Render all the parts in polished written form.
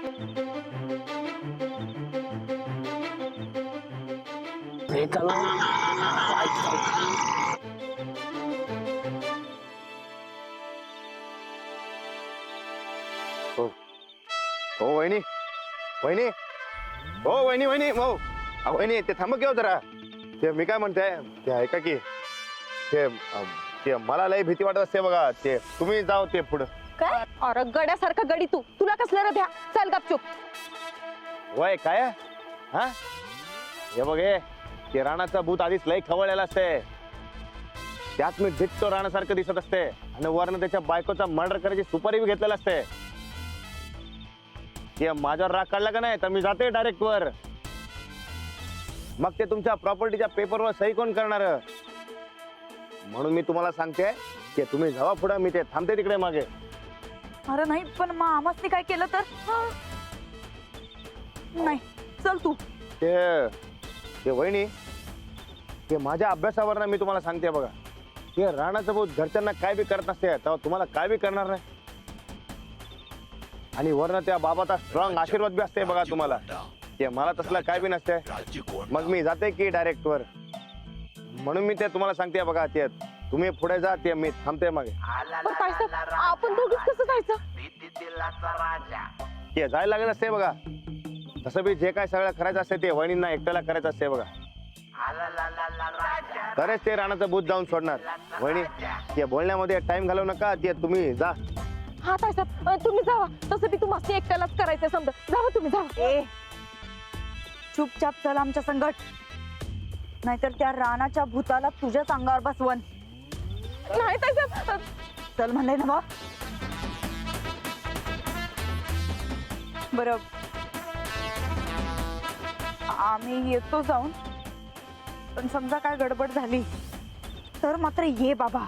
हो हो वहिनी वहिनी हो वहिनी वहिनी हो वहिनी ते थांब घेऊ जरा ते मी काय म्हणते ते ऐका की ते मला लय भीती वाटत असते बघा ते तुम्ही जाओ ते पुढं काय अरे गड्यासारखा गडी तुला कसलं रे भ्या चल गपचूप वय काय हा हे बघ हे ते राणाचा भूत आधीच लय खवळलेला असते त्यात मी धिट्टो राणासारखं दिसत असते आणि वरनं त्याच्या बायकोचा मर्डर करायची सुपारी बी घेतलेला असते ते माझ्यावर राग काढला का नाही तर मी जाते डायरेक्ट वर मग ते तुमच्या प्रॉपर्टीच्या पेपरवर सही कोण करणार म्हणून मी तुम्हाला सांगते की तुम्ही जावा पुढे मी ते थांबते तिकडे मागे अरे नाही पण मग आम्हाला काय केलं तर नाही चल तू ते वहिनी ते माझ्या अभ्यासावर ना मी तुम्हाला सांगते बघा ते राणाचं भाऊ घरच्यांना काय बी करत नसते तेव्हा तुम्हाला काय बी करणार नाही आणि वरनं त्या बाबाचा स्ट्रॉंग आशीर्वाद बी असते बघा तुम्हाला ते मला तसलं काय बी नसते मग मी जाते की डायरेक्ट वर म्हणून मी ते तुम्हाला सांगते बघा ते तुम्ही पुढे जा ते मी थांबते मग आपण दोघीच कसं जायचं ते जायला लागत असते बघा तसं बी जे काय सगळं करायचं असते ते वहिनींना एकट्याला करायचं असते बघा तरच ते राणाचं भूत जाऊन सोडणार वहिनी ते बोलण्यामध्ये टाइम घालवू नका ते तुम्ही जा हा ताई साहेब तुम्ही जावा तसं बी तुम्हाला एकट्यालाच करायचं समजा जावा तुम्ही जावा चुपचाप चल आमच्या संगट नाहीतर त्या राणाच्या भूताला तुझ्याच अंगावर बसवन नाही ताई साहेब चल म्हणले ना बा बरं आम्ही येतो जाऊन पण समजा काय गडबड झाली तर मात्र ये बाबा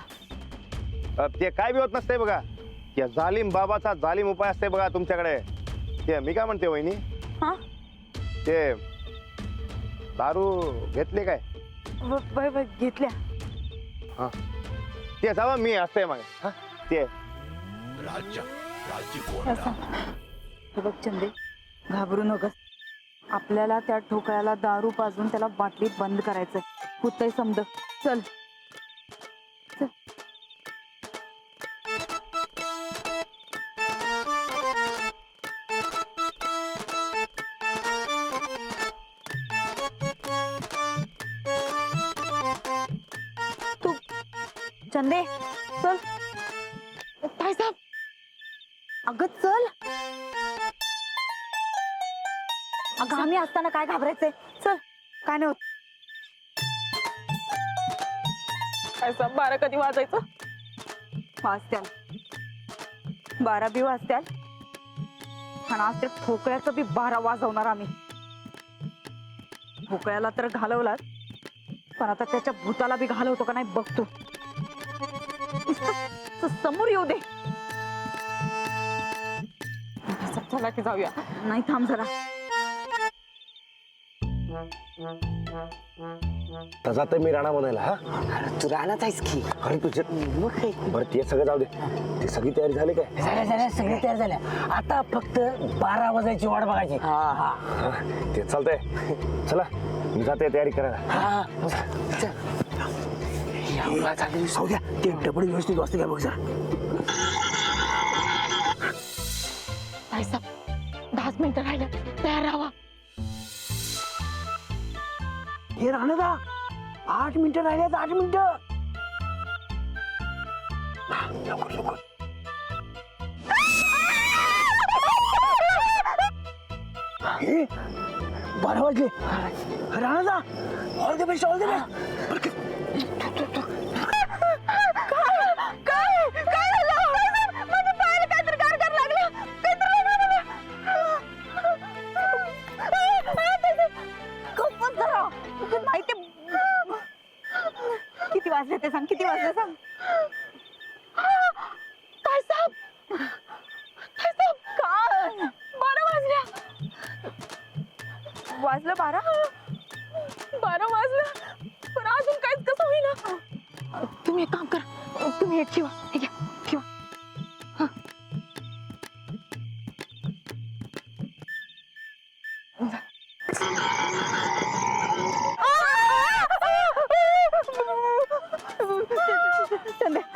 ते काय बी होत नसते बघा त्या जालिम बाबाचा जालिम उपाय असते बघा तुमच्याकडे ते मी काय म्हणते वहिनी हा ते दारू घेतले काय घेतल्या हा ते जावा मी असते मग हा ते हे बघ चंदे घाबरू नकोस आपल्याला त्या ठोकळ्याला दारू पाजून त्याला बाटलीत बंद करायचं होतंय समज चल चल तू चंदे चल काय साहेब अगं चल अगं आम्ही असताना काय घाबरायचंय चल काय नाही होत काय साहेब 12 कधी वाजायचं वाजत्याल 12 बी वाजत्याल आणि आज ते ठोकळ्याचं बी 12 वाजवणार आम्ही ठोकळ्याला तर घालवलात पण आता त्याच्या भूताला बी घालवतो का नाही बघतो समोर येऊ दे चला की जाऊया नाही थांब जरा तसा तर मी राणा बनायला हा तू राहणार आहेस की आणि तुझे बरं ते सगळं जाऊ दे ते सगळी तयारी झाली काय झाल्या सगळ्या तयार झाल्या आता फक्त 12 वाजायची वाट बघायची हा ते चालतंय चला मी जाते तयारी करायला जाऊ द्या ते डबल व्यवस्थित वाजते काय बघ जरा 10 मिनिटं राहिल्या तयार राहा हे राहणार का 8 मिनिटं राहिल्यात 8 मिनिटं लवकर 12 वाजले राहणार ऑल द बेस्ट किती वाजले ते सांग किती वाजले सांग काय साहेब काय 12 वाजल्या वाजलं 12 वाजलं पण अजून काहीच कसं होईना तुम्ही एक काम करा तुम्ही एक ठेवा हे घ्या ठेवा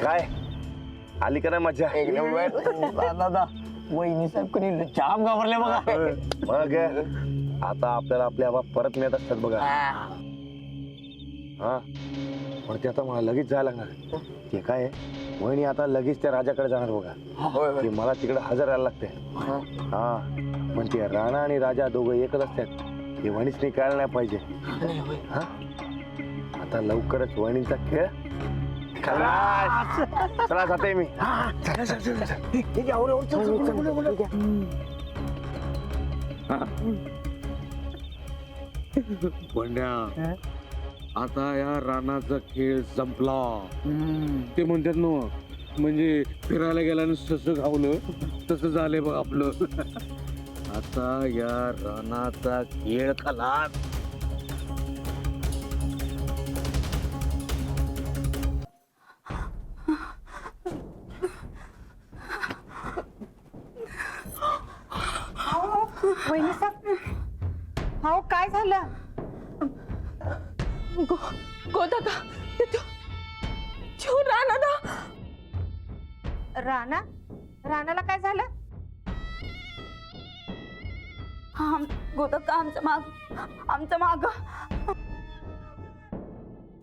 काय आली का नाही मज्जा? एक नंबर दादा वहिनी साहेब कोणी जाम घाबरले बघा. मग आता आपल्याला आपल्या बाप परत मिळत असतात बघा. हा पण ते आता मला लगेच जायला लागणार. ते काय आहे, वहिनी आता लगेच त्या राजाकडे जाणार बघा. ते मला तिकडे हजर राहायला लागते. हा पण ते राणा आणि राजा दोघं एकच असतात. हे वहिनीच कळायला नाही पाहिजे. हा आता लवकरच वहिनीचा खेळ खलास. चला जाते मी. बंड्या आता या रानाचा खेळ संपला. ते म्हणतात ना, म्हणजे फिरायला गेल्यानं सस घावलं तसं झालंय बघ आपलं. आता या रानाचा खेळ खलास. वहिनी साहेब, हो काय झालं? गोदा का राणा राणा राणाला काय झालं? गोदा का आमच्या माग.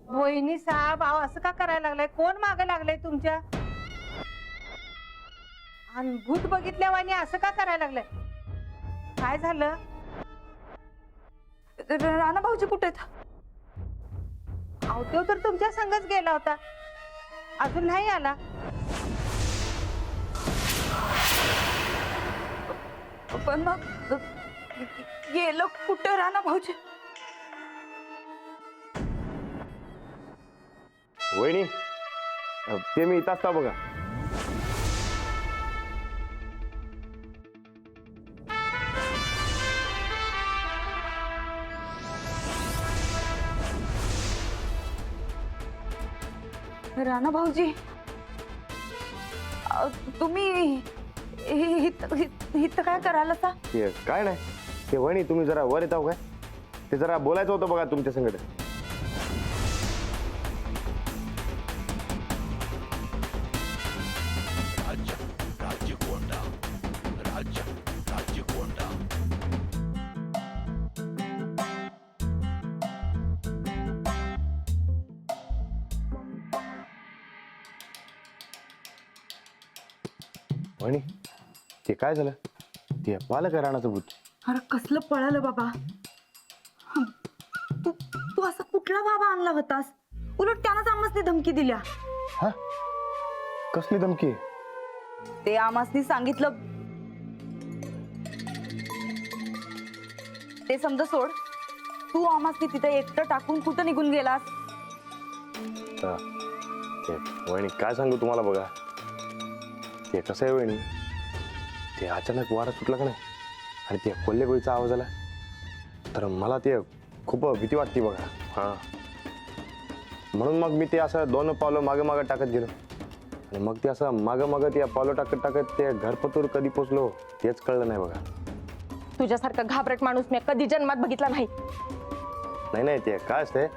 वहिनी साहेब, अहो असं का करायला लागलाय? कोण माग लागलंय तुमच्या? आणि भूत बघितल्यावानी असं का करायला लागलंय? काय झालं? राणा भाऊजी कुठे आहेत? अहो तो तर तुमच्या संगच गेला होता, अजून नाही आला. पण मग गेलं कुठं राणा भाऊजी? वहिनी ते मी इथं असता बघा. राणा भाऊजी, तुम्ही इथं काय करायला सा? ते काय नाही, ते वहिनी तुम्ही जरा वर येताव काय? ते जरा बोलायचं होतं बघा तुमच्या संगत. वहिनी ते काय झालं? ते पालक आहे राणाचं भूत. अरे कसलं पळालं बाबा. तू असा कुठला बाबा आणला होतास? उलट त्यानंच आम्हासनी धमकी दिल्या. हा कसली धमकी? ते आम्हासनी सांगितलं. ते समजा सोड, तू आम्हासनी तिथे एकटं टाकून कुठं निघून गेलास? ते वहिनी काय सांगू तुम्हाला बघा. ते कसं आहे वहिनी, ते अचानक वारा सुटला का नाही आणि ते कोल्हेगोळीचा आवाज आला, तर मला ते खूप भीती वाटते बघा. हा म्हणून मग मी ते असं 2 पावलं मागं मागं टाकत गेलो आणि मग ते असं मागं मागं ते पावलं टाकत टाकत ते घरपतूर कधी पोचलो तेच कळलं नाही बघा. तुझ्यासारखा घाबरट माणूस मी कधी जन्मात बघितला नाही. नाही ते काय असते,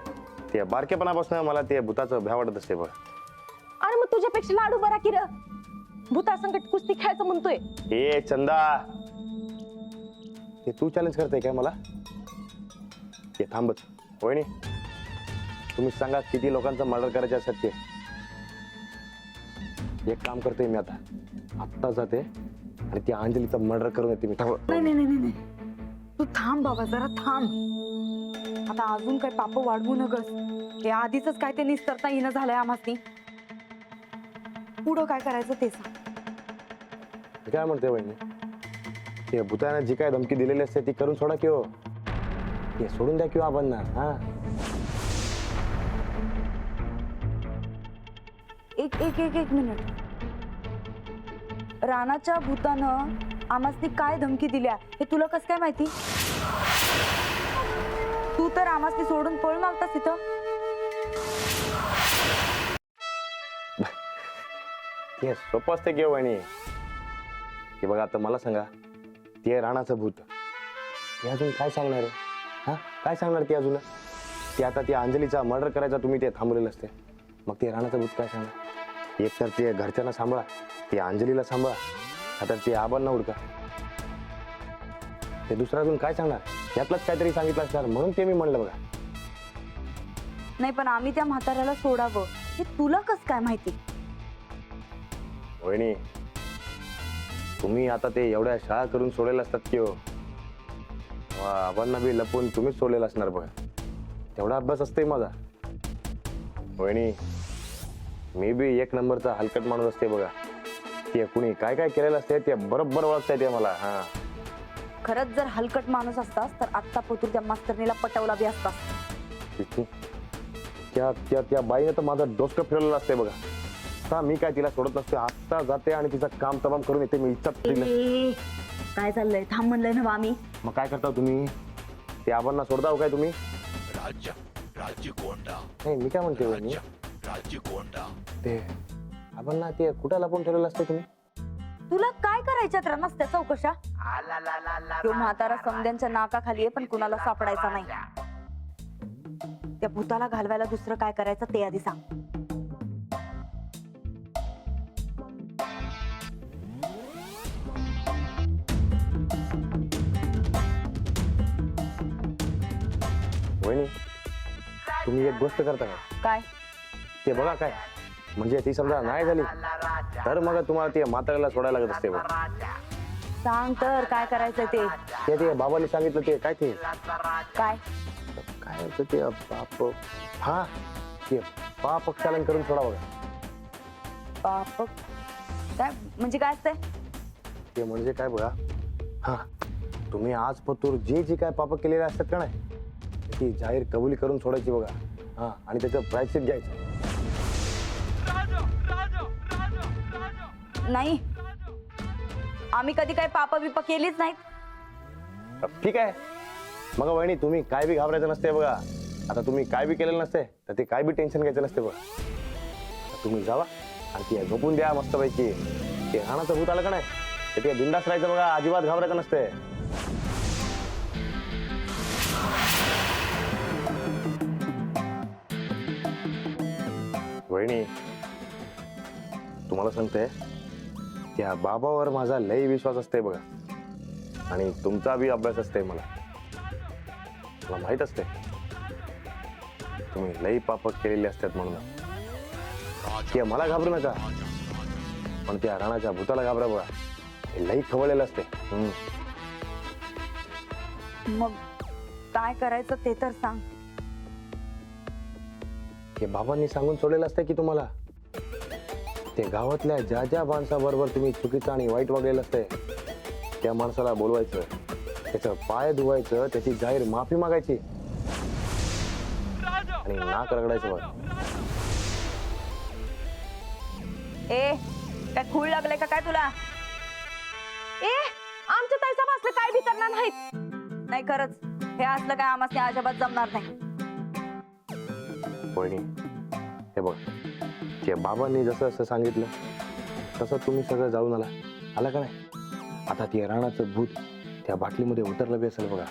ते बारकेपणापासून मला ते भूताचं भ्या वाटत असते बघा. अरे मग तुझ्यापेक्षा लाडू बरा की र. भूतासंकट कुस्ती खेळायचं म्हणतोय. ए चंदा, ते तू चॅलेंज करते काय मला? ते थांबच. वहिनी तुम्ही सांगा किती लोकांचं मर्डर करायचे असतात ते. एक काम करते मी आता जाते आणि त्या अंजलीचं मर्डर करून येते मी. नाही तू थांब बाबा, जरा थांब. आता अजून काय पाप वाढवू नकस. हे आधीच काय ते निस्तरता येणं झालंय आम्हासनी. पुढं काय करायचं ते सांग. काय म्हणते वहिनी, ते भूताने जी काय धमकी दिलेली असते ती करून सोडा किंवा ते सोडून द्या किंवा आपण ना. हा एक मिनिट. राणाच्या भूतानं आम्हासनी काय धमकी दिल्या हे तुला कसं काय माहिती? तू तर आम्हासनी सोडून पळून आलतास इथं. ते सोपं असते किंवा वहिनी. की बघा आता मला सांगा, ते राणाचं भूत ते अजून काय सांगणार आहे? हा काय सांगणार ती अजून ती आता ती अंजलीचा मर्डर करायचा तुम्ही ते थांबवलेलं असते मग ते राणाचं भूत काय सांगणार एक तर ते घरच्यांना सांभाळा ती अंजलीला सांभाळा आता ते आबांना उडका ते दुसरं अजून काय सांगणार यातलंच काहीतरी सांगितलं असणार म्हणून ते मी म्हणलं बघा नाही पण आम्ही त्या म्हाताऱ्याला सोडावं हे तुला कस काय माहिती? वहिनी तुम्ही आता ते एवढ्या शाळा करून सोडलेलं असतात की हो आबांना बी लपवून तुम्हीच सोडलेलं असणार बघा तेवढा अभ्यास असतोय माझा वहिनी मी बी एक नंबरचा हलकट माणूस असते बघा ते कुणी काय काय केलेलं असते ते बरोबर ओळखता ते मला हा खरंच जर हलकट माणूस असतास तर आत्ता पोतूर त्या मास्तरनीला पटवला बी असतास. किती? त्या त्या त्या बाईने तर माझं डोसकं फिरवलेलं असते बघा आता मी काय तिला सोडत नसते आता जाते आणि तिचं काम तमाम करून येते मी इच्छा दिलं काय चाललंय थांब म्हणलंय ना आम्ही. मग काय करता तुम्ही ते आबांना सोडता हो काय तुम्ही नाही मी काय म्हणते वहिनी ते आबांना ते कुठं लपून ठेवलेलं असतं तुम्ही तुला काय करायच्यात रनस त्या चौकशा? तो म्हातारा समद्यांच्या नाकाखाली आहे पण कुणाला सापडायचा नाही. त्या भूताला घालवायला दुसरं काय करायचं ते आधी सांग. वहिनी तुम्ही एक गोष्ट करता का काय? ते बघा काय म्हणजे ती समजा नाही झाली तर मग तुम्हाला ते म्हाताऱ्याला सोडायला लागत असते बघा सांग तर काय करायचं ते. ते बाबांनी सांगितलं ते काय ते काय काय होतं ते पाप हा ते पाप क्षालन करून सोडा बघा पाप काय म्हणजे काय असतंय? ते म्हणजे काय बघा हा तुम्ही आज पतूर जे जे काय पाप केलेले असतात का नाही ती जाहीर कबुली करून सोडायची बघा हा आणि त्याचं प्रायश्चित घ्यायचं नाही आम्ही कधी काही पाप बिप केलीच नाहीत. ठीक आहे मग वहिनी तुम्ही काय बी घाबरायचं नसते बघा आता तुम्ही काय बी केलेलं नसते तर ते काय बी टेन्शन घ्यायचं नसते बघा आता तुम्ही जावा आणि ती झोपून द्या मस्तपैकी ते राणाचं भूत आलं का नाही तर ते बिंदास राहायचं बघा अजिबात घाबरायचं नसते वहिनी तुम्हाला सांगते त्या बाबावर माझा लय विश्वास असते बघा आणि तुमचा बी अभ्यास असते मला माहित असते तुम्ही लई पाप केलेले असतात म्हणून ते मला घाबरू नका पण त्या राणाच्या भूताला घाबरा बघा हे लई खवळलेलं असते मग काय करायचं ते तर सांग. हे बाबांनी सांगून सोडलेलं असतं की तुम्हाला ते गावातल्या ज्या ज्या माणसाबरोबर तुम्ही चुकीचं आणि वाईट वागलेलं असतंय त्या माणसाला बोलवायचं त्याचं पाय धुवायचं त्याची जाहीर माफी मागायची आणि नाक रगडायचं बघा ए काय खूळ लागलंय का काय तुला? ए आमच्या ताईचा असलं काय बी करणार नाहीत. नाही खरंच हे असलं काय आम्हाला अजिबात जमणार नाही. वहिनी हे बघ ते बाबांनी जसं असं सांगितलं तसं तुम्ही सगळं जाऊन आला का नाही आता ते राणाचं भूत त्या बाटलीमध्ये उतरलं बी असेल बघा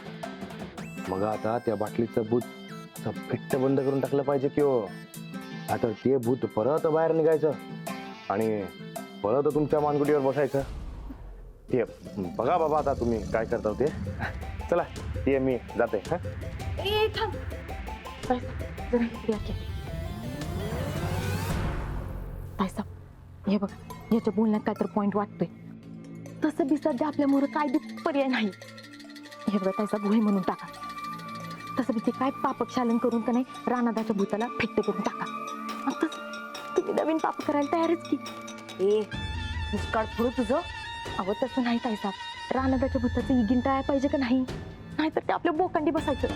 मग आता त्या बाटलीचं भूत असं फिट्ट बंद करून टाकलं पाहिजे की हो आता ते भूत परत बाहेर निघायचं आणि परत तुमच्या मानगुटीवर बसायचं ते बघा बाबा आता तुम्ही काय करता ते चला ते मी जाते हा ए थांब जरा इकडे या की. ताईसाहेब हे बघ याच्या बोलण्यात काय तर पॉइंट वाटतोय तसं बी सध्या आपल्या मोर काय बी पर्याय नाही. हे बघा ताईसाहेब होय म्हणून टाका तसं बी ते काय पापक्षालन करून का नाही रानादाच्या भूताला फिट्ट करून टाका. आता तुम्ही नवीन पाप करायला तयारच की. ए मुस्काळ पुढं तुझं. अहो तसं नाही ताईसाहेब रानादाच्या भूताचं इगिन टाळायला पाहिजे का नाही नाहीतर ते आपल्या बोकांडी बसायचं.